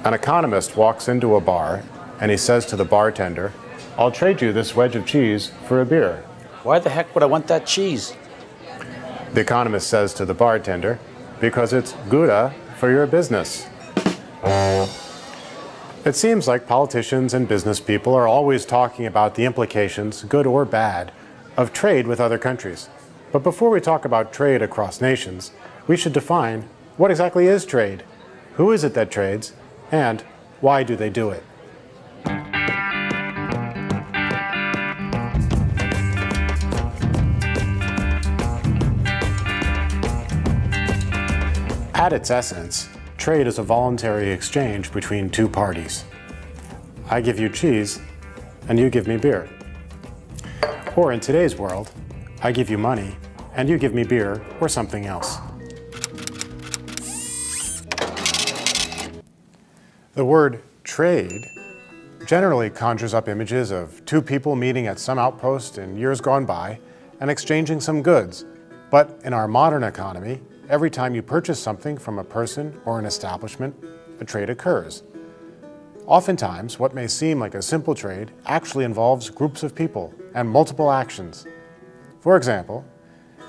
An economist walks into a bar and he says to the bartender, "I'll trade you this wedge of cheese for a beer." Why the heck would I want that cheese? The economist says to the bartender, "Because it's Gouda for your business." It seems like politicians and business people are always talking about the implications, good or bad, of trade with other countries. But before we talk about trade across nations, we should define what exactly is trade, who is it that trades, and why do they do it? At its essence, trade is a voluntary exchange between two parties. I give you cheese, and you give me beer. Or in today's world, I give you money, and you give me beer or something else. The word trade generally conjures up images of two people meeting at some outpost in years gone by and exchanging some goods. But in our modern economy, every time you purchase something from a person or an establishment, a trade occurs. Oftentimes, what may seem like a simple trade actually involves groups of people and multiple actions. For example,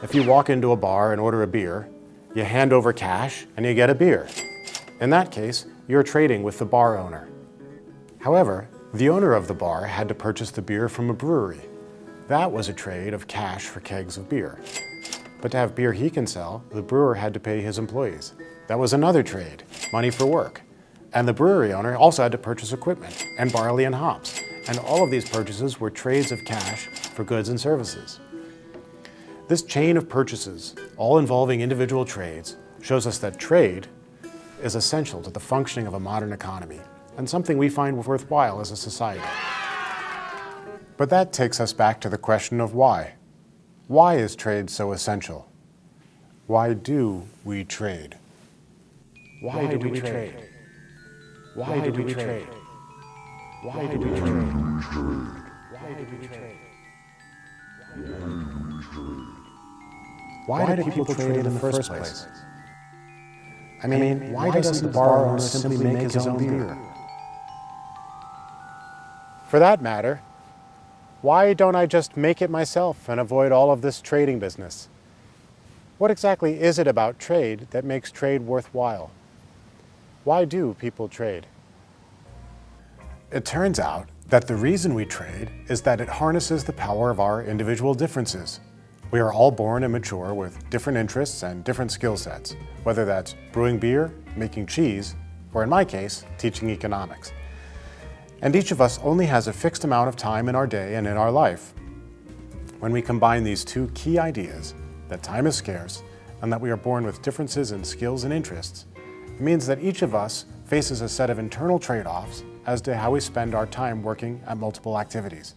if you walk into a bar and order a beer, you hand over cash and you get a beer. In that case, you're trading with the bar owner. However, the owner of the bar had to purchase the beer from a brewery. That was a trade of cash for kegs of beer. But to have beer he can sell, the brewer had to pay his employees. That was another trade, money for work. And the brewery owner also had to purchase equipment and barley and hops. And all of these purchases were trades of cash for goods and services. This chain of purchases, all involving individual trades, shows us that trade is essential to the functioning of a modern economy and something we find worthwhile as a society. But that takes us back to the question of why. Why is trade so essential? Why do we trade? Why do we trade? Why do we trade? Why do we trade? Why do we trade? Why do people trade in the first place? I mean, why doesn't the bar owner simply make his own beer? For that matter, why don't I just make it myself and avoid all of this trading business? What exactly is it about trade that makes trade worthwhile? Why do people trade? It turns out that the reason we trade is that it harnesses the power of our individual differences. We are all born and mature with different interests and different skill sets, whether that's brewing beer, making cheese, or in my case, teaching economics. And each of us only has a fixed amount of time in our day and in our life. When we combine these two key ideas, that time is scarce and that we are born with differences in skills and interests, it means that each of us faces a set of internal trade-offs as to how we spend our time working at multiple activities.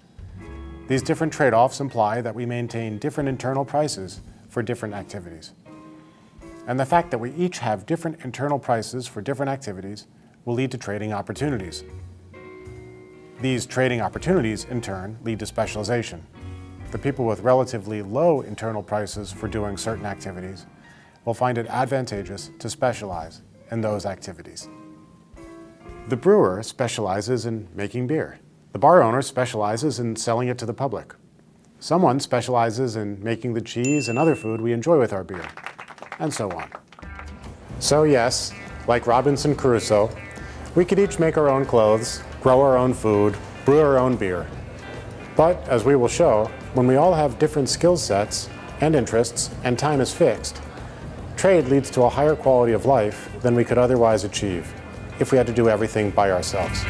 These different trade-offs imply that we maintain different internal prices for different activities. And the fact that we each have different internal prices for different activities will lead to trading opportunities. These trading opportunities, in turn, lead to specialization. The people with relatively low internal prices for doing certain activities will find it advantageous to specialize in those activities. The brewer specializes in making beer. The bar owner specializes in selling it to the public. Someone specializes in making the cheese and other food we enjoy with our beer, and so on. So yes, like Robinson Crusoe, we could each make our own clothes, grow our own food, brew our own beer. But, as we will show, when we all have different skill sets and interests and time is fixed, trade leads to a higher quality of life than we could otherwise achieve if we had to do everything by ourselves.